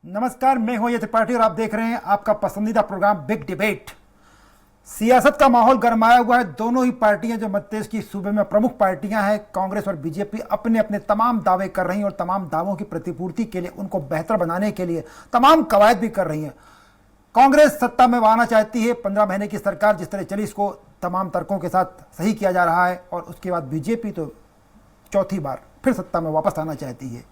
नमस्कार, मैं हूं यश त्रिपाठी और आप देख रहे हैं आपका पसंदीदा प्रोग्राम बिग डिबेट। सियासत का माहौल गरमाया हुआ है। दोनों ही पार्टियां जो मध्य प्रदेश की सूबे में प्रमुख पार्टियां हैं, कांग्रेस और बीजेपी, अपने अपने तमाम दावे कर रही हैं और तमाम दावों की प्रतिपूर्ति के लिए, उनको बेहतर बनाने के लिए तमाम कवायद भी कर रही हैं। कांग्रेस सत्ता में आना चाहती है। 15 महीने की सरकार जिस तरह चली, इसको तमाम तर्कों के साथ सही किया जा रहा है। और उसके बाद बीजेपी तो चौथी बार फिर सत्ता में वापस आना चाहती है।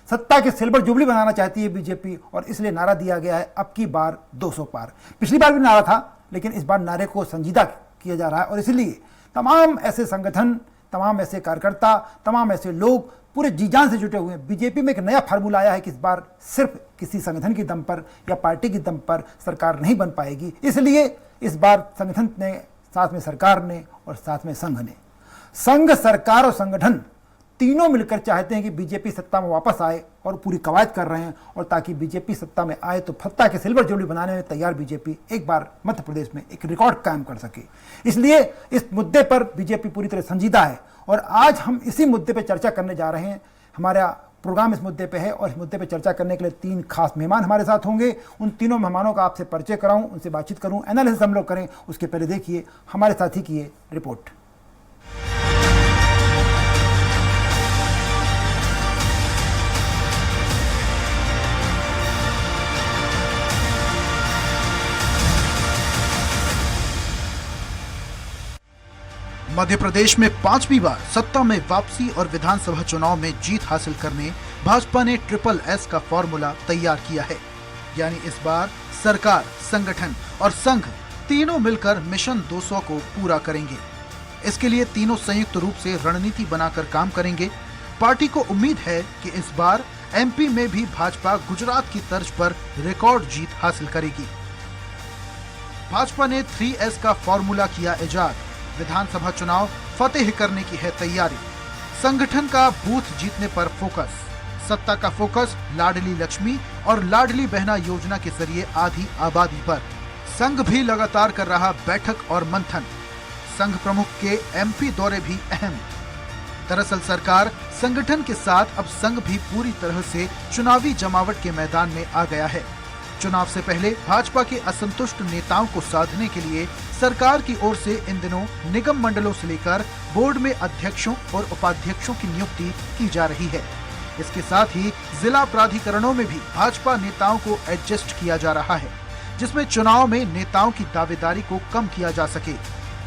सत्ता के सिल्वर जुबली बनाना चाहती है बीजेपी, और इसलिए नारा दिया गया है अब की बार 200 पार। पिछली बार भी नारा था, लेकिन इस बार नारे को संजीदा किया जा रहा है। और इसलिए तमाम ऐसे संगठन, तमाम ऐसे कार्यकर्ता, तमाम ऐसे लोग पूरे जी जान से जुटे हुए हैं। बीजेपी में एक नया फार्मूला आया है कि इस बार सिर्फ किसी संगठन के दम पर या पार्टी के दम पर सरकार नहीं बन पाएगी। इसलिए इस बार संगठन ने, साथ में सरकार ने और साथ में संघ ने, संघ, सरकार और संगठन तीनों मिलकर चाहते हैं कि बीजेपी सत्ता में वापस आए और पूरी कवायद कर रहे हैं। और ताकि बीजेपी सत्ता में आए तो सत्ता के सिल्वर जुबली बनाने में तैयार बीजेपी एक बार मध्य प्रदेश में एक रिकॉर्ड कायम कर सके। इसलिए इस मुद्दे पर बीजेपी पूरी तरह संजीदा है और आज हम इसी मुद्दे पर चर्चा करने जा रहे हैं। हमारा प्रोग्राम इस मुद्दे पर है और इस मुद्दे पर चर्चा करने के लिए 3 खास मेहमान हमारे साथ होंगे। उन तीनों मेहमानों का आपसे परिचय कराऊं, उनसे बातचीत करूं, एनालिसिस हम लोग करें। उसके पहले देखिए हमारे साथी की ये रिपोर्ट। मध्य प्रदेश में 5वीं बार सत्ता में वापसी और विधानसभा चुनाव में जीत हासिल करने भाजपा ने ट्रिपल एस का फॉर्मूला तैयार किया है। यानी इस बार सरकार, संगठन और संघ तीनों मिलकर मिशन 200 को पूरा करेंगे। इसके लिए तीनों संयुक्त रूप से रणनीति बनाकर काम करेंगे। पार्टी को उम्मीद है कि इस बार एमपी में भी भाजपा गुजरात की तर्ज पर रिकॉर्ड जीत हासिल करेगी। भाजपा ने 3S का फॉर्मूला किया इजाद। विधानसभा चुनाव फतेह करने की है तैयारी। संगठन का बूथ जीतने पर फोकस, सत्ता का फोकस लाडली लक्ष्मी और लाडली बहना योजना के जरिए आधी आबादी पर। संघ भी लगातार कर रहा बैठक और मंथन। संघ प्रमुख के एमपी दौरे भी अहम। दरअसल सरकार संगठन के साथ अब संघ भी पूरी तरह से चुनावी जमावट के मैदान में आ गया है। चुनाव से पहले भाजपा के असंतुष्ट नेताओं को साधने के लिए सरकार की ओर से इन दिनों निगम मंडलों से लेकर बोर्ड में अध्यक्षों और उपाध्यक्षों की नियुक्ति की जा रही है। इसके साथ ही जिला प्राधिकरणों में भी भाजपा नेताओं को एडजस्ट किया जा रहा है, जिसमें चुनाव में नेताओं की दावेदारी को कम किया जा सके।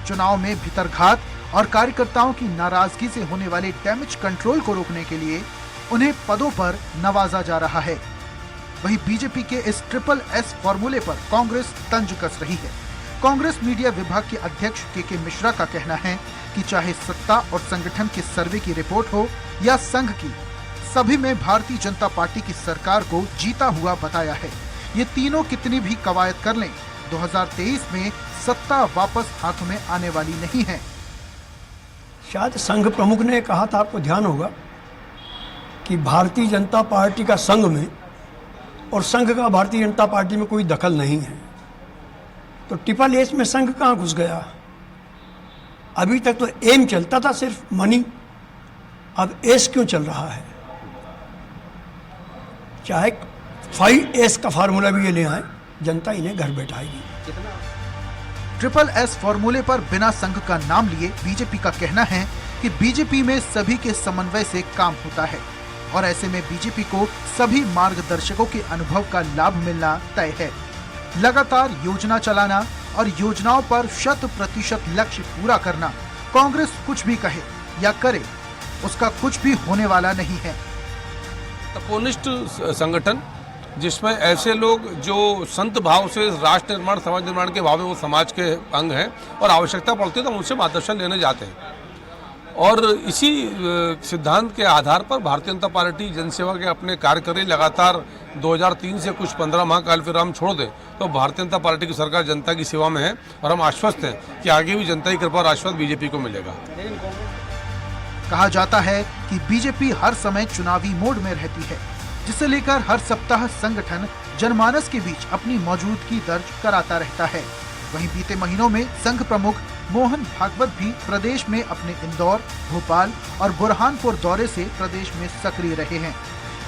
चुनाव में भीतरघात और कार्यकर्ताओं की नाराजगी से होने वाले डैमेज कंट्रोल को रोकने के लिए उन्हें पदों पर नवाजा जा रहा है। वहीं बीजेपी के इस ट्रिपल एस फॉर्मूले पर कांग्रेस तंज कस रही है। कांग्रेस मीडिया विभाग के अध्यक्ष के मिश्रा का कहना है कि चाहे सत्ता और संगठन के सर्वे की रिपोर्ट हो या संघ की, सभी में भारतीय जनता पार्टी की सरकार को जीता हुआ बताया है। ये तीनों कितनी भी कवायद कर लें, 2023 में सत्ता वापस हाथों में आने वाली नहीं है। शायद संघ प्रमुख ने कहा था, आपको ध्यान होगा, कि भारतीय जनता पार्टी का संघ में और संघ का भारतीय जनता पार्टी में कोई दखल नहीं है। तो ट्रिपल एस में संघ कहाँ घुस गया? अभी तक तो एम चलता था सिर्फ मनी, अब एस क्यों चल रहा है? चाहे 5S का फार्मूला भी ये ले आए, जनता इन्हें घर बैठाएगी। ट्रिपल एस फॉर्मूले पर बिना संघ का नाम लिए बीजेपी का कहना है कि बीजेपी में सभी के समन्वय से काम होता है और ऐसे में बीजेपी को सभी मार्गदर्शकों के अनुभव का लाभ मिलना तय है। लगातार योजना चलाना और योजनाओं पर 100% लक्ष्य पूरा करना, कांग्रेस कुछ भी कहे या करे, उसका कुछ भी होने वाला नहीं है। तपोनिष्ठ संगठन, जिसमें ऐसे लोग जो संत भाव से राष्ट्र निर्माण, समाज निर्माण के भाव में वो समाज के अंग हैं और आवश्यकता पड़ती है तो उनसे मार्गदर्शन लेने जाते हैं। और इसी सिद्धांत के आधार पर भारतीय जनता पार्टी जनसेवा के अपने कार्य कर रही। लगातार 2003 से कुछ 15 माह काल फिर हम छोड़ दें तो भारतीय जनता पार्टी की सरकार जनता की सेवा में है और हम आश्वस्त हैं कि आगे भी जनता की कृपा और आश्वस्त बीजेपी को मिलेगा। कहा जाता है कि बीजेपी हर समय चुनावी मोड में रहती है, जिसे लेकर हर सप्ताह संगठन जनमानस के बीच अपनी मौजूदगी दर्ज कराता रहता है। वहीं बीते महीनों में संघ प्रमुख मोहन भागवत भी प्रदेश में अपने इंदौर, भोपाल और बुरहानपुर दौरे से प्रदेश में सक्रिय रहे हैं।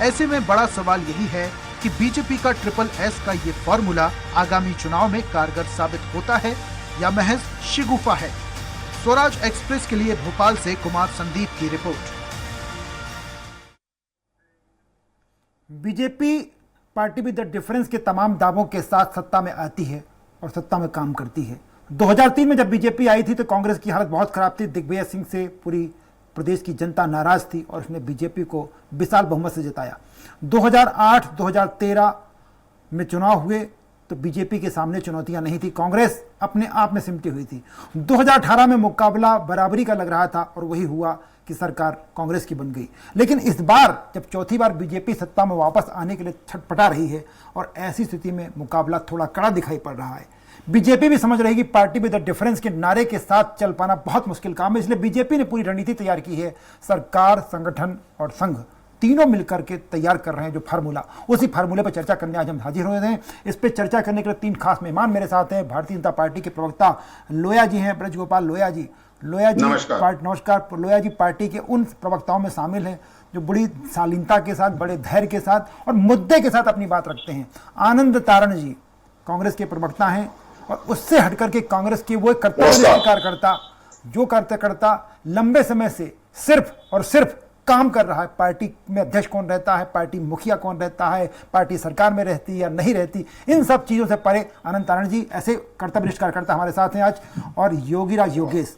ऐसे में बड़ा सवाल यही है कि बीजेपी का ट्रिपल एस का ये फॉर्मूला आगामी चुनाव में कारगर साबित होता है या महज शिगुफा है। स्वराज एक्सप्रेस के लिए भोपाल से कुमार संदीप की report. BJP party with the difference के तमाम दावों के साथ सत्ता में आती है और सत्ता में काम करती है। 2003 में जब बीजेपी आई थी तो कांग्रेस की हालत बहुत खराब थी। दिग्विजय सिंह से पूरी प्रदेश की जनता नाराज थी और उसने बीजेपी को विशाल बहुमत से जिताया। 2008-2013 में चुनाव हुए तो बीजेपी के सामने चुनौतियां नहीं थी, कांग्रेस अपने आप में सिमटी हुई थी। 2018 में मुकाबला बराबरी का लग रहा था और वही हुआ कि सरकार कांग्रेस की बन गई। लेकिन इस बार जब चौथी बार बीजेपी सत्ता में वापस आने के लिए छटपटा रही है और ऐसी स्थिति में मुकाबला थोड़ा कड़ा दिखाई पड़ रहा है। बीजेपी भी समझ रही कि पार्टी विद द डिफरेंस के नारे के साथ चल पाना बहुत मुश्किल काम है, इसलिए बीजेपी ने पूरी रणनीति तैयार की है। सरकार, संगठन और संघ तीनों मिलकर के तैयार कर रहे हैं जो फार्मूला, उसी फार्मूले पर चर्चा करने आज हम हाजिर हुए हैं। इस पर चर्चा करने के लिए तीन खास मेहमान मेरे साथ हैं। भारतीय जनता पार्टी के प्रवक्ता लोया जी हैं, ब्रजगोपाल लोया जी। नमस्कार। लोया जी पार्टी के उन प्रवक्ताओं में शामिल हैं जो बड़ी शालीनता के साथ, बड़े धैर्य के साथ और मुद्दे के साथ अपनी बात रखते हैं। आनंद तारण जी कांग्रेस के प्रवक्ता हैं और उससे हटकर के कांग्रेस के वो कार्यकर्ता जो कार्यकर्ता लंबे समय से सिर्फ और सिर्फ काम कर रहा है। पार्टी में अध्यक्ष कौन रहता है, पार्टी मुखिया कौन रहता है, पार्टी सरकार में रहती है या नहीं रहती, इन सब चीज़ों से परे आनंद तारण जी ऐसे कर्तव्यनिष्ठ कार्यकर्ता हमारे साथ हैं आज। और योगीराज योगेश,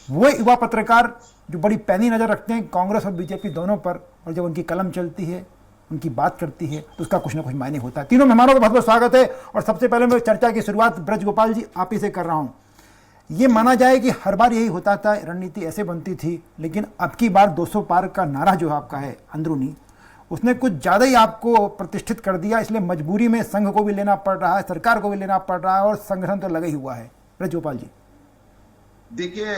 वो युवा पत्रकार जो बड़ी पैनी नज़र रखते हैं कांग्रेस और बीजेपी दोनों पर, और जब उनकी कलम चलती है, उनकी बात करती है तो उसका कुछ ना कुछ मायने होता है। तीनों मेहमानों का बहुत बहुत स्वागत है। और सबसे पहले मैं चर्चा की शुरुआत ब्रजगोपाल जी आप ही से कर रहा हूँ। ये माना जाए कि हर बार यही होता था, रणनीति ऐसे बनती थी, लेकिन अब की बार 200 पार का नारा जो आपका है अंदरूनी, उसने कुछ ज़्यादा ही आपको प्रतिष्ठित कर दिया, इसलिए मजबूरी में संघ को भी लेना पड़ रहा है, सरकार को भी लेना पड़ रहा है और संगठन तो लगा ही हुआ है। ब्रजगोपाल जी देखिए,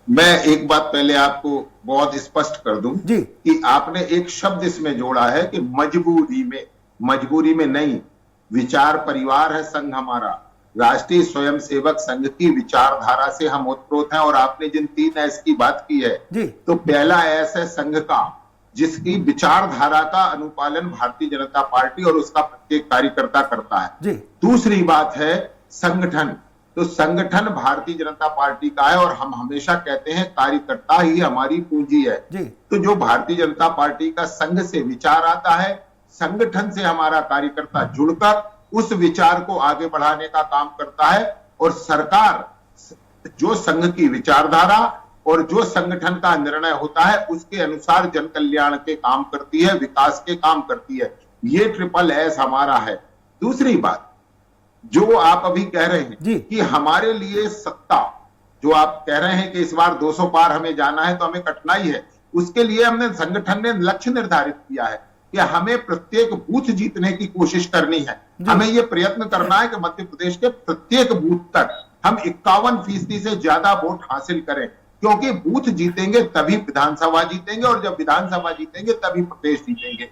मैं एक बात पहले आपको बहुत स्पष्ट कर दूं जी कि आपने एक शब्द इसमें जोड़ा है कि मजबूरी में नहीं, विचार परिवार है संघ हमारा, राष्ट्रीय स्वयंसेवक संघ की विचारधारा से हम ओतप्रोत हैं। और आपने जिन 3 एस की बात की है जी, तो पहला एस है संघ का, जिसकी विचारधारा का अनुपालन भारतीय जनता पार्टी और उसका प्रत्येक कार्यकर्ता करता है जी। दूसरी बात है संगठन, तो संगठन भारतीय जनता पार्टी का है और हम हमेशा कहते हैं कार्यकर्ता ही हमारी पूंजी है जी। तो जो भारतीय जनता पार्टी का संघ से विचार आता है, संगठन से हमारा कार्यकर्ता जुड़कर उस विचार को आगे बढ़ाने का काम करता है। और सरकार जो संघ की विचारधारा और जो संगठन का निर्णय होता है उसके अनुसार जन कल्याण के काम करती है, विकास के काम करती है। ये ट्रिपल एस हमारा है। दूसरी बात जो आप अभी कह रहे हैं कि हमारे लिए सत्ता, जो आप कह रहे हैं कि इस बार 200 पार हमें जाना है तो हमें कठिनाई है, उसके लिए हमने संगठन ने लक्ष्य निर्धारित किया है कि हमें प्रत्येक बूथ जीतने की कोशिश करनी है। हमें यह प्रयत्न करना है कि मध्य प्रदेश के प्रत्येक बूथ तक हम 51% से ज्यादा वोट हासिल करें, क्योंकि बूथ जीतेंगे तभी विधानसभा जीतेंगे और जब विधानसभा जीतेंगे तभी प्रदेश जीतेंगे।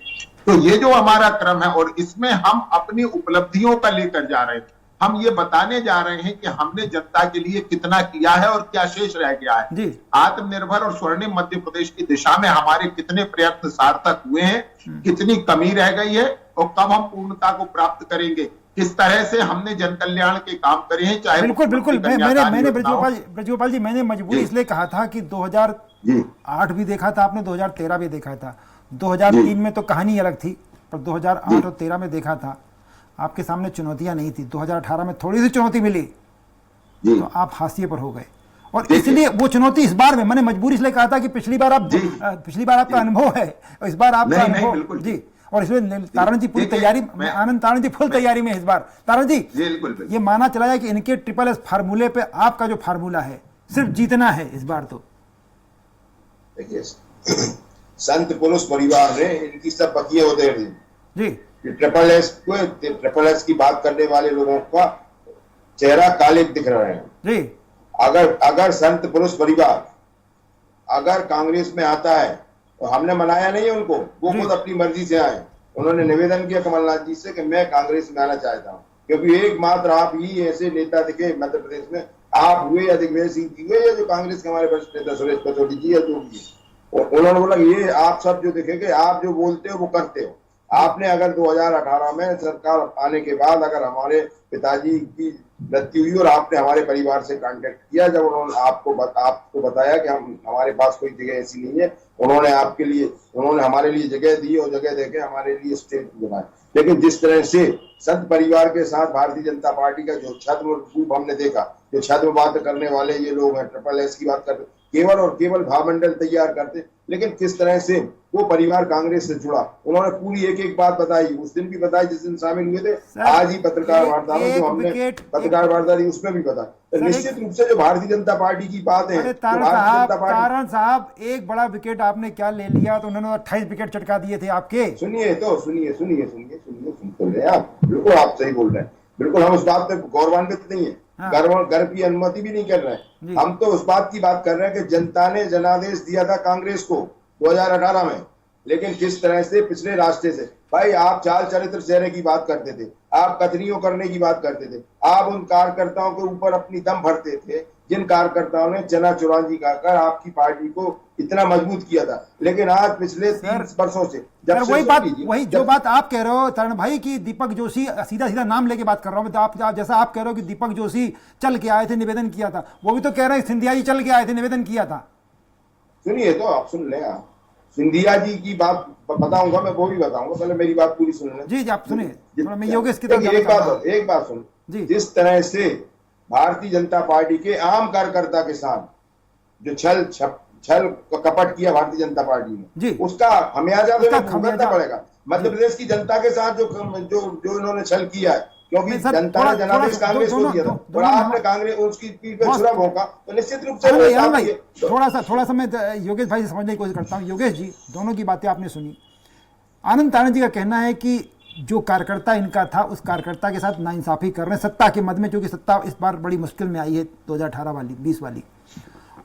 तो ये जो हमारा क्रम है और इसमें हम अपनी उपलब्धियों का लेकर जा रहे हैं। हम ये बताने जा रहे हैं कि हमने जनता के लिए कितना किया है और क्या शेष रह गया है। आत्मनिर्भर और स्वर्णिम मध्य प्रदेश की दिशा में हमारे कितने प्रयत्न सार्थक हुए हैं, कितनी कमी रह गई है और कब हम पूर्णता को प्राप्त करेंगे, किस तरह से हमने जन कल्याण के काम करे हैं। चाहे बिल्कुल मैंने ब्रजगोपाल जी मैंने मजबूरी इसलिए कहा था कि 2008 भी देखा था आपने, 2013 भी देखा था, 2003 में तो कहानी अलग थी, पर 2008 और 13 में देखा था आपके सामने चुनौतियां नहीं थी। 2018 में थोड़ी सी चुनौती मिली तो आप हाशिए पर हो गए और इसलिए वो चुनौती इस बार में मैंने मजबूरी इसलिए कहा था कि पिछली बार आपका अनुभव है और इस बार आपका अनुभव जी। और इसमें तारण जी पूरी तैयारी, आनंद तारण जी फुल तैयारी में इस बार। तारण जी ये माना चला जाए कि इनके ट्रिपल एस फार्मूले पे आपका जो फार्मूला है सिर्फ जीतना है इस बार। तो देखिए संत पुरुष परिवार ने इनकी सब बकिए होते हैं जी। ट्रिपल एस की बात करने वाले लोगों का चेहरा काले दिख रहे हैं जी। अगर संत पुरुष परिवार अगर कांग्रेस में आता है तो हमने मनाया नहीं है उनको, वो खुद अपनी मर्जी से आए। उन्होंने निवेदन किया कमलनाथ जी से कि मैं कांग्रेस में आना चाहता हूँ, क्योंकि एकमात्र आप ही ऐसे नेता दिखे मध्य प्रदेश में, आप हुए या दिग्विजय सिंह जी हुए या जो कांग्रेस के हमारे वरिष्ठ नेता सुरेश पचौरी जी या जो भी। और उन्होंने बोला ये आप सब जो दिखेंगे, आप जो बोलते हो वो करते हो। आपने अगर 2018 में सरकार आने के बाद अगर हमारे पिताजी की मृत्यु हुई और आपने हमारे परिवार से कांटेक्ट किया, जब उन्होंने आपको बताया कि हमारे पास कोई जगह ऐसी नहीं है, उन्होंने हमारे लिए जगह दी और जगह देके हमारे लिए स्टेज बनाए। लेकिन जिस तरह से संत परिवार के साथ भारतीय जनता पार्टी का जो छद्म रूप हमने देखा, जो छद्म बात करने वाले ये लोग हैं, ट्रिपल एस की बात करते, केवल और केवल भावमंडल तैयार करते, लेकिन किस तरह से वो परिवार कांग्रेस से जुड़ा, उन्होंने पूरी एक एक बात बताई, उस दिन भी बताई जिस दिन शामिल हुए थे, आज ही पत्रकार वार्ता में जो हमने पत्रकार वार्ता दी उसमें भी बताया। तो निश्चित रूप से जो भारतीय जनता पार्टी की बात है, तारण साहब एक बड़ा विकेट आपने क्या ले लिया, तो उन्होंने 28 विकेट चटका दिए थे आपके। सुनिए सुन रहे हैं आप, बिल्कुल आप सही बोल रहे हैं, बिल्कुल हम उस बात पे गौरवान्वित नहीं है, गर्व की अनुमति भी नहीं कर रहे हैं। हम तो उस बात की बात कर रहे हैं कि जनता ने जनादेश दिया था कांग्रेस को 2018 में, लेकिन किस तरह से पिछले रास्ते से, भाई आप चाल चरित्र चेहरे की बात करते थे, आप कथनियों करने की बात करते थे, आप उन कार्यकर्ताओं के ऊपर अपनी दम भरते थे जिन कार्यकर्ताओं ने चना चुरांजी खाकर आपकी पार्टी को इतना मजबूत किया था। लेकिन आज पिछले 3 वर्षों से जब वही जो बात आप कह रहे हो तरण भाई की दीपक जोशी, सीधा सीधा नाम लेके बात कर रहा हूं, तो आप जैसा आप कह रहे हो कि दीपक जोशी चल के आए थे, निवेदन किया था, वो भी तो कह रहे हैं सिंधिया जी चल के आए थे, निवेदन किया था। सुनिए तो आप सुन लें, आप सिंधिया जी की बात बताऊंगा, मैं वो भी बताऊंगा, पहले मेरी बात पूरी सुन लें। जी आप सुनिए, मैं योगेश की एक बात सुन, जिस तरह से भारतीय जनता पार्टी के आम कार्यकर्ता के साथ जो छल कपट किया भारतीय जनता पार्टी ने, उसका हमेयाजा भुगतना पड़ेगा। मध्य प्रदेश की जनता के साथ जो इन्होंने छल किया है, क्योंकि जनता ने जनादेश कांग्रेस को दिया था और आपने कांग्रेस उसकी पीठ पे छुरा भोंका, तो निश्चित रूप से थोड़ा सा मैं योगेश भाई से समझने की कोशिश करता हूँ। योगेश जी, दोनों की बातें आपने सुनी। आनंद तारण जी का कहना है कि जो कार्यकर्ता इनका था उस कार्यकर्ता के साथ नाइंसाफी कर रहे हैं सत्ता के मद में, क्योंकि सत्ता इस बार बड़ी मुश्किल में आई है 2018 वाली 20 वाली।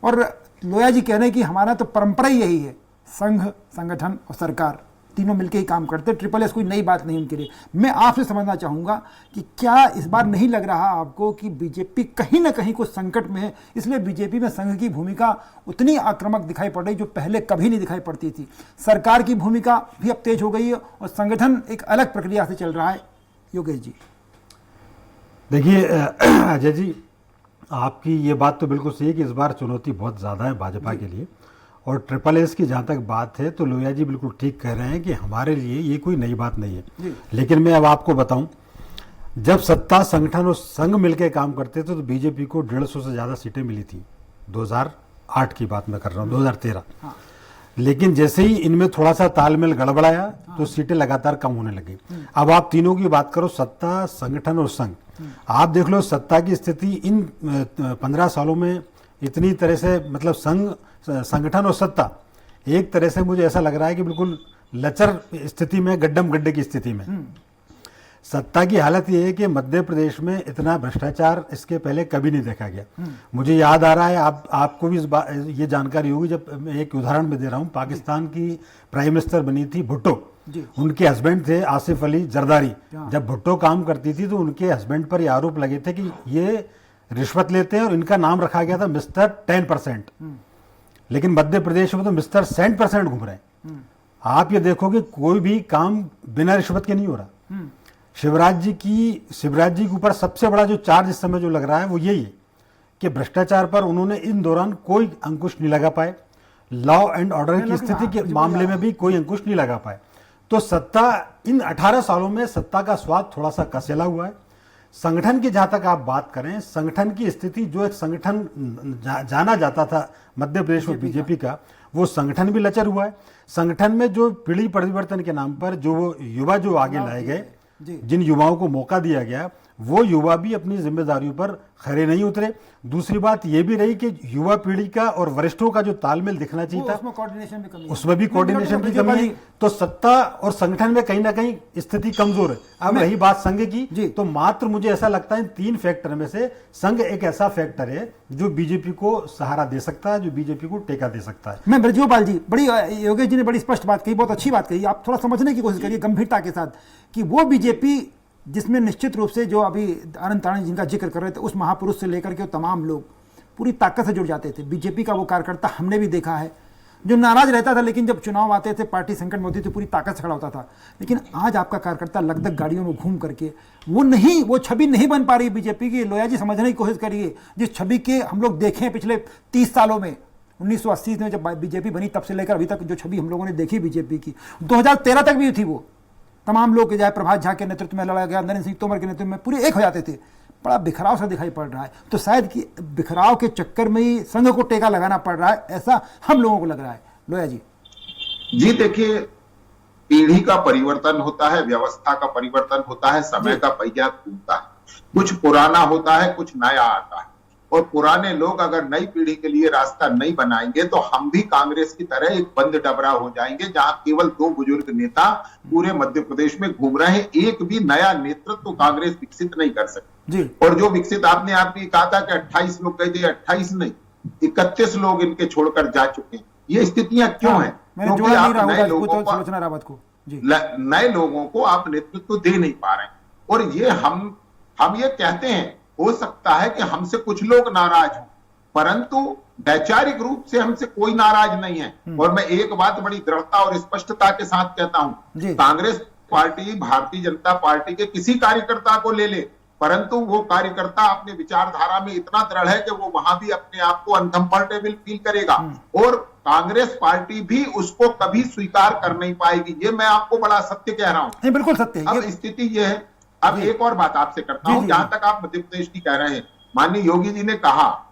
और लोया जी कह रहे हैं कि हमारा तो परंपरा ही यही है, संघ, संगठन और सरकार तीनों मिलकर ही काम करते, ट्रिपल एस कोई नई बात नहीं उनके लिए। मैं आपसे समझना चाहूँगा कि क्या इस बार नहीं लग रहा आपको कि बीजेपी कहीं ना कहीं कुछ संकट में है, इसलिए बीजेपी में संघ की भूमिका उतनी आक्रामक दिखाई पड़ रही जो पहले कभी नहीं दिखाई पड़ती थी। सरकार की भूमिका भी अब तेज हो गई है और संगठन एक अलग प्रक्रिया से चल रहा है। योगेश जी देखिए अजय जी, आपकी ये बात तो बिल्कुल सही है कि इस बार चुनौती बहुत ज़्यादा है भाजपा के लिए, और ट्रिपल एस की जहाँ तक बात है तो लोया जी बिल्कुल ठीक कह रहे हैं कि हमारे लिए ये कोई नई बात नहीं है। लेकिन मैं अब आपको बताऊं, जब सत्ता, संगठन और संघ मिलकर काम करते थे तो बीजेपी को 150 से ज़्यादा सीटें मिली थी। 2008 की बात मैं कर रहा हूँ, 2013। लेकिन जैसे ही इनमें थोड़ा सा तालमेल गड़बड़ाया तो सीटें लगातार कम होने लगी। अब आप तीनों की बात करो, सत्ता, संगठन और संघ, आप देख लो सत्ता की स्थिति इन 15 सालों में इतनी तरह से, मतलब संघ, संगठन और सत्ता एक तरह से मुझे ऐसा लग रहा है कि बिल्कुल लचर स्थिति में, गड्ढम गड्ढे की स्थिति में। सत्ता की हालत ये है कि मध्य प्रदेश में इतना भ्रष्टाचार इसके पहले कभी नहीं देखा गया। मुझे याद आ रहा है, आपको भी ये जानकारी होगी, जब मैं एक उदाहरण में दे रहा हूँ, पाकिस्तान की प्राइम मिनिस्टर बनी थी भुट्टो, उनके हस्बैंड थे आसिफ अली जरदारी। जब भुट्टो काम करती थी तो उनके हस्बैंड पर ये आरोप लगे थे कि ये रिश्वत लेते हैं और इनका नाम रखा गया था मिस्टर 10%। लेकिन मध्य प्रदेश में तो मिस्टर 100% घूम रहे हैं। आप ये देखो कि कोई भी काम बिना रिश्वत के नहीं हो रहा। शिवराज जी के ऊपर सबसे बड़ा जो चार्ज इस समय जो लग रहा है वो यही है कि भ्रष्टाचार पर उन्होंने इन दौरान कोई अंकुश नहीं लगा पाए, लॉ एंड ऑर्डर की स्थिति के मामले में भी कोई अंकुश नहीं लगा पाए। तो सत्ता, इन 18 सालों में सत्ता का स्वाद थोड़ा सा कसेला हुआ है। संगठन की जहां तक आप बात करें, संगठन की स्थिति, जो एक संगठन जाना जाता था मध्य प्रदेश में बीजेपी का, वो संगठन भी लचर हुआ है। संगठन में जो पीढ़ी परिवर्तन के नाम पर जो युवा जो आगे लाए गए, जिन युवाओं को मौका दिया गया, वो युवा भी अपनी जिम्मेदारियों पर खरे नहीं उतरे। दूसरी बात ये भी रही कि युवा पीढ़ी का और वरिष्ठों का जो तालमेल दिखना चाहिए था, उसमें भी कोऑर्डिनेशन की कमी है। तो सत्ता और संगठन में कहीं ना कहीं स्थिति कमजोर है। अब रही बात संघ की, तो मात्र मुझे ऐसा लगता है 3 फैक्टर में से संघ एक ऐसा फैक्टर है जो बीजेपी को सहारा दे सकता है, जो बीजेपी को टेका दे सकता है। मैं ब्रजगोपाल जी, बड़ी योगेश जी ने बड़ी स्पष्ट बात कही, बहुत अच्छी बात कही। आप थोड़ा समझने की कोशिश करिए गंभीरता के साथ कि वो बीजेपी जिसमें निश्चित रूप से जो अभी आनंद तारण जिनका जिक्र कर रहे थे, उस महापुरुष से लेकर के तमाम लोग पूरी ताकत से जुड़ जाते थे। बीजेपी का वो कार्यकर्ता हमने भी देखा है जो नाराज रहता था, लेकिन जब चुनाव आते थे पार्टी संकट में होती थी पूरी ताकत से खड़ा होता था। लेकिन आज आपका कार्यकर्ता लगभग गाड़ियों में घूम करके वो छवि नहीं बन पा रही बीजेपी की। लोया जी समझने की कोशिश करिए, जिस छवि के हम लोग देखें पिछले 30 सालों में, 1980 में जब बीजेपी बनी तब से लेकर अभी तक जो छवि हम लोगों ने देखी बीजेपी की, 2013 तक भी थी, वो तमाम लोग चाहे प्रभात झा के नेतृत्व में लड़ा गया, नरेंद्र सिंह तोमर के नेतृत्व में पूरे एक हो जाते थे, बड़ा बिखराव सा दिखाई पड़ रहा है। तो शायद कि बिखराव के चक्कर में ही संघ को टेका लगाना पड़ रहा है, ऐसा हम लोगों को लग रहा है। लोया जी देखिए, पीढ़ी का परिवर्तन होता है, व्यवस्था का परिवर्तन होता है, समय का पहिया घूमता है, कुछ पुराना होता है, कुछ नया आता है। और पुराने लोग अगर नई पीढ़ी के लिए रास्ता नहीं बनाएंगे तो हम भी कांग्रेस की तरह एक बंद डबरा हो जाएंगे, जहां केवल 2 बुजुर्ग नेता पूरे मध्य प्रदेश में घूम रहे हैं। एक भी नया नेतृत्व तो कांग्रेस विकसित नहीं कर सकती। और जो विकसित आपने कहा था कि 28 लोग गए थे, 28 नहीं 31 लोग इनके छोड़कर जा चुके हैं। ये स्थितियां क्यों हैं? क्योंकि आप नए लोगों को आप नेतृत्व दे नहीं पा रहे हैं। और ये हम ये कहते हैं, हो सकता है कि हमसे कुछ लोग नाराज हों, परंतु वैचारिक रूप से हमसे कोई नाराज नहीं है। और मैं एक बात बड़ी दृढ़ता और स्पष्टता के साथ कहता हूं, कांग्रेस पार्टी भारतीय जनता पार्टी के किसी कार्यकर्ता को ले ले, परंतु वो कार्यकर्ता अपने विचारधारा में इतना दृढ़ है कि वो वहां भी अपने आप को अनकंफर्टेबल फील करेगा, और कांग्रेस पार्टी भी उसको कभी स्वीकार कर नहीं पाएगी। ये मैं आपको बड़ा सत्य कह रहा हूं। बिल्कुल सत्य है। अब स्थिति ये है। अब एक और बात आपसे करता हूं, जहां तक आप मध्य प्रदेश की कह रहे हैं, माननीय योगी जी ने कहा,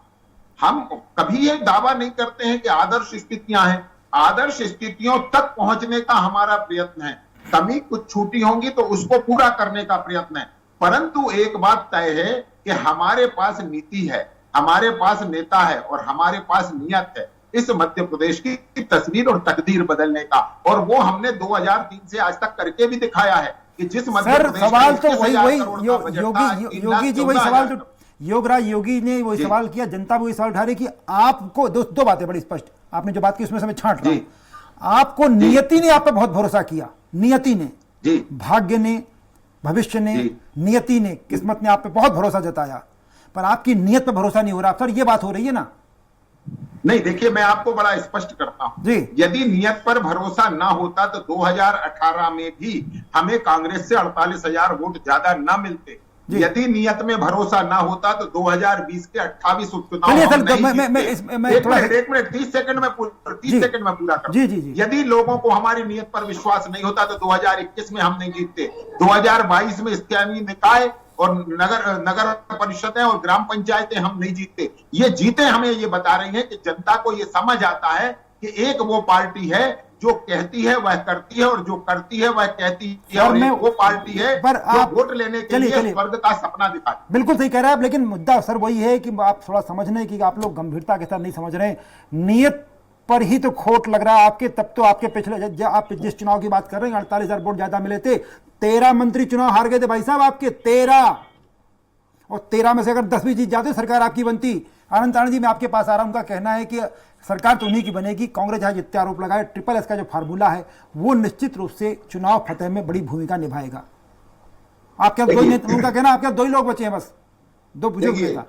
हम कभी ये दावा नहीं करते हैं कि आदर्श स्थितियां हैं। आदर्श स्थितियों तक पहुंचने का हमारा प्रयत्न है। कमी कुछ छूटी होंगी तो उसको पूरा करने का प्रयत्न है। परंतु एक बात तय है कि हमारे पास नीति है, हमारे पास नेता है और हमारे पास नियत है इस मध्य प्रदेश की तस्वीर और तकदीर बदलने का। और वो हमने 2003 से आज तक करके भी दिखाया है कि जिस मध्य प्रदेश सवाल तो वही योगी जी वही सवाल तो योगराज योगी ने वही सवाल किया, जनता वही सवाल उठा रही कि आपको दो बातें बड़ी स्पष्ट आपने जो बात की उसमें से मैं छांट रहा हूं। आपको नियति ने आप पे बहुत भरोसा किया, नियति ने, भाग्य ने, भविष्य ने, नियति ने, किस्मत ने आप पे बहुत भरोसा जताया, पर आपकी नियत पे भरोसा नहीं हो रहा। सर ये बात हो रही है ना? नहीं, देखिए मैं आपको बड़ा स्पष्ट करता हूं, यदि नियत पर भरोसा ना होता तो 2018 में भी हमें कांग्रेस से 48,000 वोट ज्यादा ना मिलते। यदि नियत में भरोसा ना होता तो 2020 के 28 उपचुनाव एक मिनट 30 सेकंड में पूरा कर। यदि लोगों को हमारी नियत पर विश्वास नहीं होता तो 2021 में हम नहीं जीतते। 2022 में स्थानीय निकाय और नगर परिषदें और ग्राम पंचायतें हम नहीं जीतते। ये जीते हमें ये बता रही हैं कि जनता को ये समझ आता है कि एक वो पार्टी है जो कहती है वह करती है और जो करती है वह कहती है, और वो पार्टी है पर आप वोट लेने के लिए स्वर्ग का सपना दिखाती है। बिल्कुल सही कह रहे हैं आप, लेकिन मुद्दा सर वही है कि आप थोड़ा समझने की आप लोग गंभीरता के साथ नहीं समझ रहे हैं। नियत पर ही तो खोट लग रहा है आपके। तब तो आपके पिछले आप जिस चुनाव की बात कर रहे हैं 48,000 वोट ज्यादा मिले थे, 13 मंत्री चुनाव हार गए थे भाई साहब आपके, 13, और 13 में से अगर 10 भी जीत जाते सरकार आपकी बनती। आनंद आनंद जी मैं आपके पास आ रहा हूं, उनका कहना है कि सरकार तो उन्हीं की बनेगी। कांग्रेस जहां जितने आरोप लगाए, ट्रिपल एस का जो फार्मूला है वो निश्चित रूप से चुनाव फतेह में बड़ी भूमिका निभाएगा। आपके उनका कहना आपके 2 ही लोग बचे हैं, बस 2 बुजुर्ग नेता।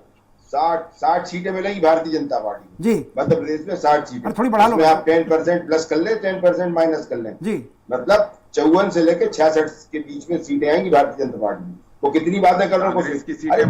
60 सीटें मिलेंगी भारतीय जनता पार्टी जी मध्य प्रदेश में, 60 सीटें। थोड़ी बढ़ा लो, आप 10% प्लस कर ले, 10% माइनस कर लें जी, मतलब 54 से लेकर 66 के बीच में सीटें आएंगी भारतीय जनता पार्टी में। वो कितनी बातें कर रहे हो? अरे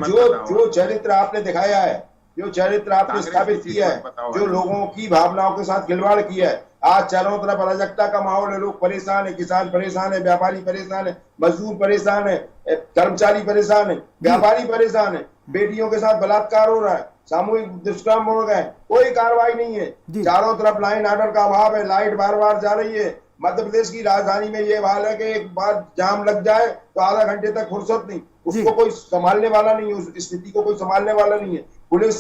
जो चरित्र आपने दिखाया है, जो चरित्र आपने स्थापित किया है, जो लोगों की भावनाओं के साथ खिलवाड़ किया है, आज चारों तरफ अराजकता का माहौल है, लोग परेशान है, किसान परेशान है, व्यापारी परेशान है, मजदूर परेशान है, कर्मचारी परेशान है, व्यापारी परेशान है, बेटियों के साथ बलात्कार हो रहा है, सामूहिक दुष्कर्म हो गए, कोई कार्रवाई नहीं है, चारों तरफ लाइन ऑर्डर का अभाव है, लाइट बार बार जा रही है। मध्य प्रदेश की राजधानी में ये हाल है कि एक बार जाम लग जाए तो आधा घंटे तक फुर्सत नहीं, उसको कोई संभालने वाला नहीं है, उस स्थिति को कोई संभालने वाला नहीं है। पुलिस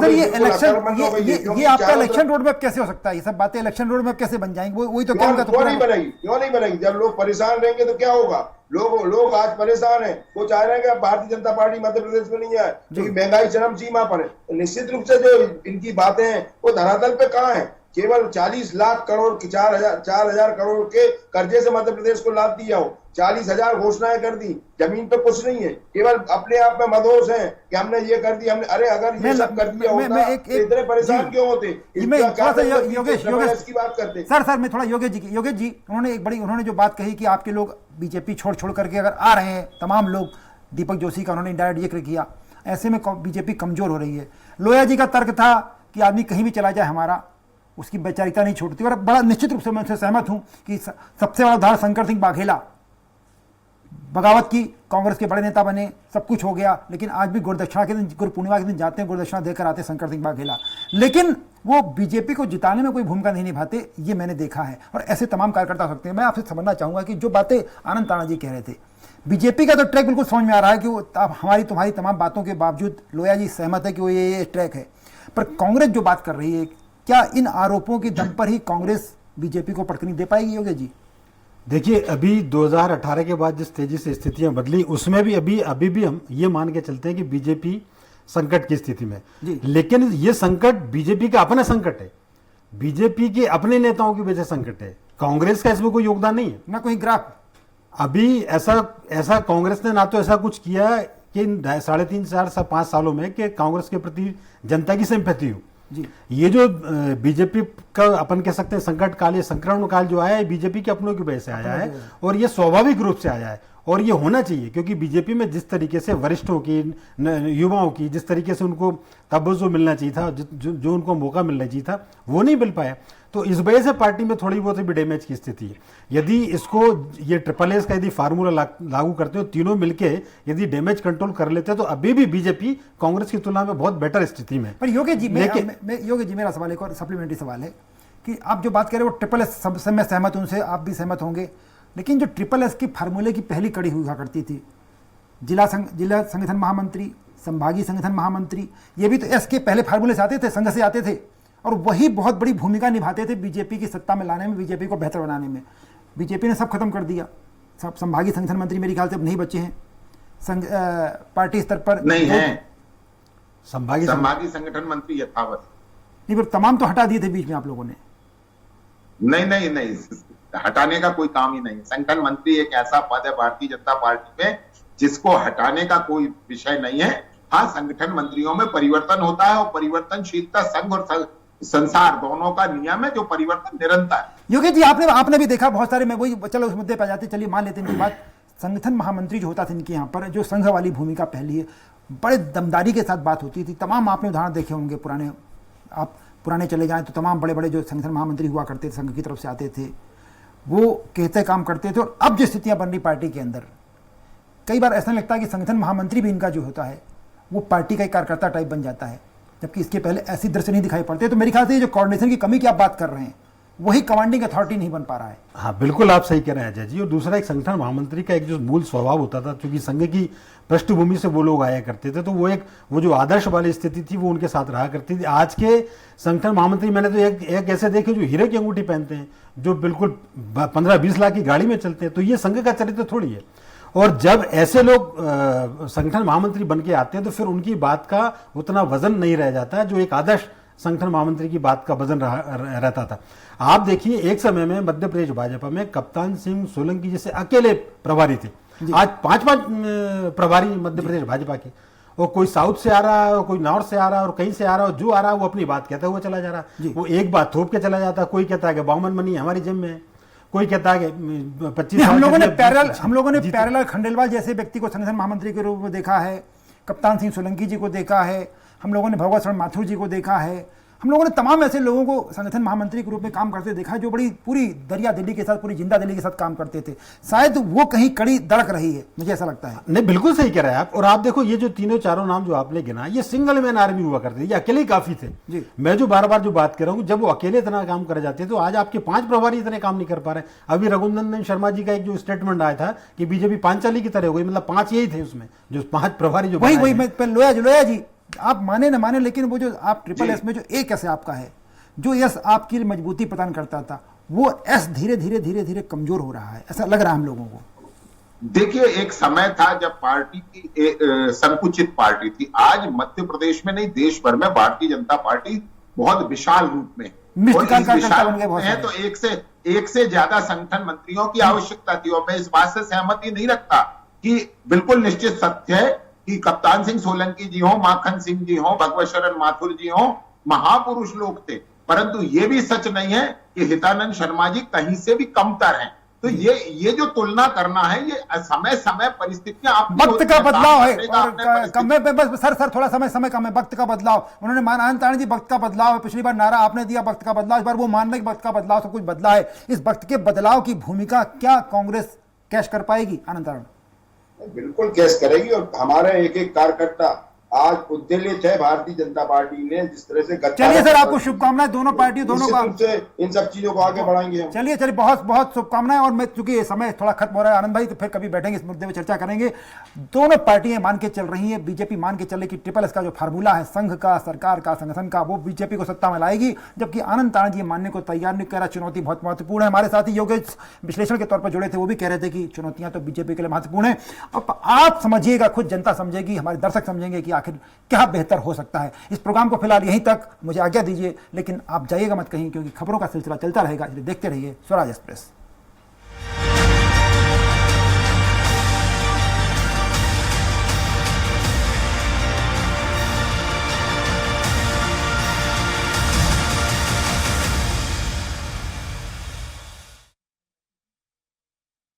ये इलेक्शन ये आपका इलेक्शन रोड मैप कैसे हो सकता है? ये सब बातें इलेक्शन रोड मैप कैसे बन जाएंगी? वही तो क्यों नहीं बनेगी? क्यों नहीं बनेगी? जब लोग परेशान रहेंगे तो क्या होगा? लोग आज परेशान है, वो चाह रहे हैं कि भारतीय जनता पार्टी मध्य प्रदेश में नहीं आए क्योंकि महंगाई चरम सीमा पर है। निश्चित रूप से जो इनकी बातें हैं वो धरातल पे कहाँ है? केवल 40 लाख करोड़ की 4,000 करोड़ के कर्जे से मध्य प्रदेश को लाभ दिया हो, 40,000 घोषणाएं कर दी, जमीन पे कुछ नहीं है, केवल अपने आप में मदहोश हैं कि हमने ये कर दिया, हमने, अरे अगर ये सब कर दिया होता तो इतने परेशान क्यों होते? योगेश की बात करते सर मैं थोड़ा योगेश जी उन्होंने जो बात कही कि आपके लोग बीजेपी छोड़ करके अगर आ रहे हैं, तमाम लोग, दीपक जोशी का उन्होंने इंडायरेक्ट जिक्र किया, ऐसे में बीजेपी कमजोर हो रही है। लोया जी का तर्क था कि आदमी कहीं भी चला जाए हमारा, उसकी वैचारिकता नहीं छोड़ती, और बड़ा निश्चित रूप से मैं उनसे सहमत हूं कि सबसे बड़ा उदाहरण शंकर सिंह वाघेला, बगावत की, कांग्रेस के बड़े नेता बने, सब कुछ हो गया, लेकिन आज भी गुरुदक्षिणा के दिन, गुरु पूर्णिमा के दिन जाते हैं, गुरुदक्षिणा देकर आते शंकर सिंह वाघेला, लेकिन वो बीजेपी को जिताने में कोई भूमिका नहीं निभाते, ये मैंने देखा है। और ऐसे तमाम कार्यकर्ता हो सकते हैं। मैं आपसे समझना चाहूंगा कि जो बातें आनंद ताना जी कह रहे थे, बीजेपी का तो ट्रैक बिल्कुल समझ में आ रहा है कि वो हमारी तुम्हारी तमाम बातों के बावजूद लोया जी सहमत है कि वो ये ट्रैक है, पर कांग्रेस जो बात कर रही है, क्या इन आरोपों के दम पर ही कांग्रेस बीजेपी को पटकनी दे पाएगी योगेश जी? देखिए, अभी 2018 के बाद जिस तेजी से स्थितियां बदली, उसमें भी अभी भी हम ये मान के चलते हैं कि बीजेपी संकट की स्थिति में, लेकिन ये संकट बीजेपी का अपना संकट है, बीजेपी के अपने नेताओं की वजह से संकट है, कांग्रेस का इसमें कोई योगदान नहीं है, ना कोई ग्राफ। अभी ऐसा कांग्रेस ने ना तो ऐसा कुछ किया कि 3.5 4 5 सालों में कि कांग्रेस के प्रति जनता की सिंपैथी हो। ये जो बीजेपी का अपन कह सकते हैं संकट काल, ये संक्रमण काल जो आया है, बीजेपी के अपनों की वजह से आया है, और ये स्वाभाविक रूप से आया है, और ये होना चाहिए, क्योंकि बीजेपी में जिस तरीके से वरिष्ठों की, युवाओं की, जिस तरीके से उनको तवज्जो मिलना चाहिए था, जो उनको मौका मिलना चाहिए था, वो नहीं मिल पाया, तो इस वजह से पार्टी में थोड़ी बहुत भी डैमेज की स्थिति है। यदि इसको, ये ट्रिपल एस का यदि फार्मूला लागू करते हो, तीनों मिलके यदि डैमेज कंट्रोल कर लेते तो अभी भी बीजेपी कांग्रेस की तुलना में बहुत बेटर स्थिति में। पर योगेश जी, मेरा सवाल एक और सप्लीमेंट्री सवाल है कि आप जो बात कह रहे हो ट्रिपल एस, सबसे मैं सहमत हूं, उनसे आप भी सहमत होंगे, लेकिन जो ट्रिपल एस की फार्मूले की पहली कड़ी हुआ करती थी, जिला संगठन महामंत्री, संभागीय संगठन महामंत्री, ये भी तो एस के पहले फार्मूले से आते थे, संघ से आते थे, और वही बहुत बड़ी भूमिका निभाते थे बीजेपी की सत्ता में लाने में, बीजेपी को बेहतर बनाने में। बीजेपी ने सब खत्म कर दिया, सब संभागीय संगठन मंत्री मेरे ख्याल से अब नहीं बचे हैं, पार्टी स्तर पर नहीं है, संभागीय संगठन मंत्री यथावत नहीं, पर तमाम तो हटा दिए थे बीच में आप लोगों ने। नहीं, हटाने का कोई काम ही नहीं। संगठन मंत्री एक ऐसा पद है भारतीय जनता पार्टी में जिसको हटाने का कोई विषय नहीं है। हाँ, संगठन मंत्रियों में परिवर्तन होता है, और परिवर्तनशीलता संघ और संसार दोनों का नियम है, जो परिवर्तन निरंतर है। योगेश जी, आपने भी देखा बहुत सारे, मैं वही, चलो उस मुद्दे पर जाते, चलिए मान लेते हैं इनकी बात। संगठन महामंत्री जो होता था इनके यहाँ पर, जो संघ वाली भूमिका पहली है, बड़े दमदारी के साथ बात होती थी। तमाम आपने उदाहरण देखे होंगे, आप पुराने चले जाएं तो तमाम बड़े बड़े जो संगठन महामंत्री हुआ करते थे, संघ की तरफ से आते थे, वो कहते काम करते थे। और अब जो स्थितियां बन रही पार्टी के अंदर, कई बार ऐसा लगता है कि संगठन महामंत्री भी इनका जो होता है वो पार्टी का एक कार्यकर्ता टाइप बन जाता है, जबकि इसके पहले ऐसी दृश्य नहीं दिखाई पड़ते। तो मेरे ख्याल से जो कोऑर्डिनेशन की कमी की आप बात कर रहे हैं, वही कमांडिंग अथॉरिटी नहीं बन पा रहा है। हाँ, बिल्कुल आप सही कह रहे हैं अजय जी। और दूसरा, एक संगठन महामंत्री का एक जो मूल स्वभाव होता था, क्योंकि संघ की पृष्ठभूमि से वो लोग आया करते थे, तो वो जो आदर्श वाली स्थिति थी वो उनके साथ रहा करती थी। आज के संगठन महामंत्री मैंने तो एक ऐसे देखे जो हीरे की अंगूठी पहनते हैं, जो बिल्कुल 15-20 लाख की गाड़ी में चलते हैं, तो ये संघ का चरित्र थोड़ी है। और जब ऐसे लोग संगठन महामंत्री बन के आते हैं, तो फिर उनकी बात का उतना वजन नहीं रह जाता है जो एक आदर्श संगठन महामंत्री की बात का वजन रहता था। आप देखिए, एक समय में मध्य प्रदेश भाजपा में कप्तान सिंह सोलंकी जैसे अकेले प्रभारी थे, आज 5 प्रभारी मध्य प्रदेश भाजपा के, और कोई साउथ से आ रहा है, और कोई नॉर्थ से आ रहा है, और कहीं से आ रहा है, जो आ रहा है वो अपनी बात कहता हुआ चला जा रहा है। वो एक बात थोप के चला जाता है, कोई कहता है कि बाउमन मनी हमारी जिम में है, कोई कहता है कि 25। हम लोगों ने पैरेलल खंडेलवाल जैसे व्यक्ति को संगठन महामंत्री के रूप में देखा है, कप्तान सिंह सोलंकी जी को देखा है, हम लोगों ने भगवत शरण माथुर जी को देखा है, हम लोगों ने तमाम ऐसे लोगों को संगठन महामंत्री के रूप में काम करते देखा है, जो बड़ी पूरी दरिया दिल्ली के साथ, पूरी जिंदा दिल्ली के साथ काम करते थे। शायद वो कहीं कड़ी दड़क रही है, मुझे ऐसा लगता है। नहीं, बिल्कुल सही कह रहे हैं आप। और आप देखो, ये जो तीनों चारों नाम जो आपने गिना, ये सिंगल मैन आर्मी हुआ करते थे, ये अकेले ही काफी थे जी। मैं जो बार बार जो बात कर रहा हूँ, जब वो अकेले इतना काम कर जाते तो आज आपके 5 प्रभारी इतने काम नहीं कर पा रहे। अभी रघुनंदन शर्मा जी का एक जो स्टेटमेंट आया था कि बीजेपी 5 चाली की तरह हो गई, मतलब 5 यही थे उसमें, जो 5 प्रभारी जो वही लोया जी, आप माने न माने, लेकिन वो जो आप ट्रिपल एस में जो एक ऐसे आपका है, जो यस आपकी मजबूती प्रदान करता था, वो एस धीरे धीरे कमजोर हो रहा है, ऐसा लग रहा है हम लोगों को। देखिए, एक समय था जब पार्टी की संकुचित पार्टी थी। आज मध्य प्रदेश में नहीं, देश भर में भारतीय जनता पार्टी बहुत विशाल रूप में, मिस्ड और कॉल इस कार्यकर्ता विशाल बन गए बहुत है सारे। तो एक से ज्यादा संगठन मंत्रियों की आवश्यकता थी। और मैं इस बात से सहमति नहीं रखता कि बिल्कुल निश्चित सत्य है कि कप्तान सिंह सोलंकी जी हो, माखन सिंह जी हो, भगवत शरण माथुर जी हो, महापुरुष लोग थे, परंतु ये भी सच नहीं है कि हितानंद शर्मा जी कहीं से भी कमतर हैं। तो ये जो तुलना करना है, ये समय समय परिस्थितियां आपकी वक्त का बदलाव है। और परिस्थिति- मैं बस सर थोड़ा समय कम है। वक्त का बदलाव उन्होंने माना, आनंद तारण जी वक्त का बदलाव है, पिछली बार नारा आपने दिया वक्त का बदलाव, इस बार वो मान रहे कि वक्त का बदलाव, सब कुछ बदला है। इस वक्त के बदलाव की भूमिका क्या कांग्रेस कैश कर पाएगी आनंद तारण? बिल्कुल कैश करेगी। और हमारे एक एक कार्यकर्ता आज उद्वेलित है भारतीय जनता पार्टी ने जिस तरह से चलिए सर, आपको शुभकामनाएं दोनों पार्टियों दोनों का। इन सब चीजों को आगे बढ़ाएंगे हम। चलिए बहुत बहुत शुभकामनाएं। और मैं चूंकि ये समय थोड़ा खत्म हो रहा है आनंद भाई, तो फिर कभी बैठेंगे इस मुद्दे में चर्चा करेंगे। दोनों पार्टियां मान के चल रही हैं, बीजेपी मान के चल रही कि ट्रिपल एस का जो फार्मूला है संघ का, सरकार का, संगठन का, वो बीजेपी को सत्ता में लाएगी, जबकि आनंद तारण जी मानने को तैयार नहीं, कह रहा चुनौती बहुत महत्वपूर्ण है। हमारे साथ ही योगेश विश्लेषण के तौर पर जुड़े थे, वो भी कह रहे थे कि चुनौतियां तो बीजेपी के लिए महत्वपूर्ण है। अब आप समझिएगा, खुद जनता समझेगी, हमारे दर्शक समझेंगे कि आखिर क्या बेहतर हो सकता है। इस प्रोग्राम को फिलहाल यहीं तक, मुझे आज्ञा दीजिए, लेकिन आप जाइएगा मत कहीं, क्योंकि खबरों का सिलसिला चलता रहेगा। इसलिए देखते रहिए स्वराज एक्सप्रेस।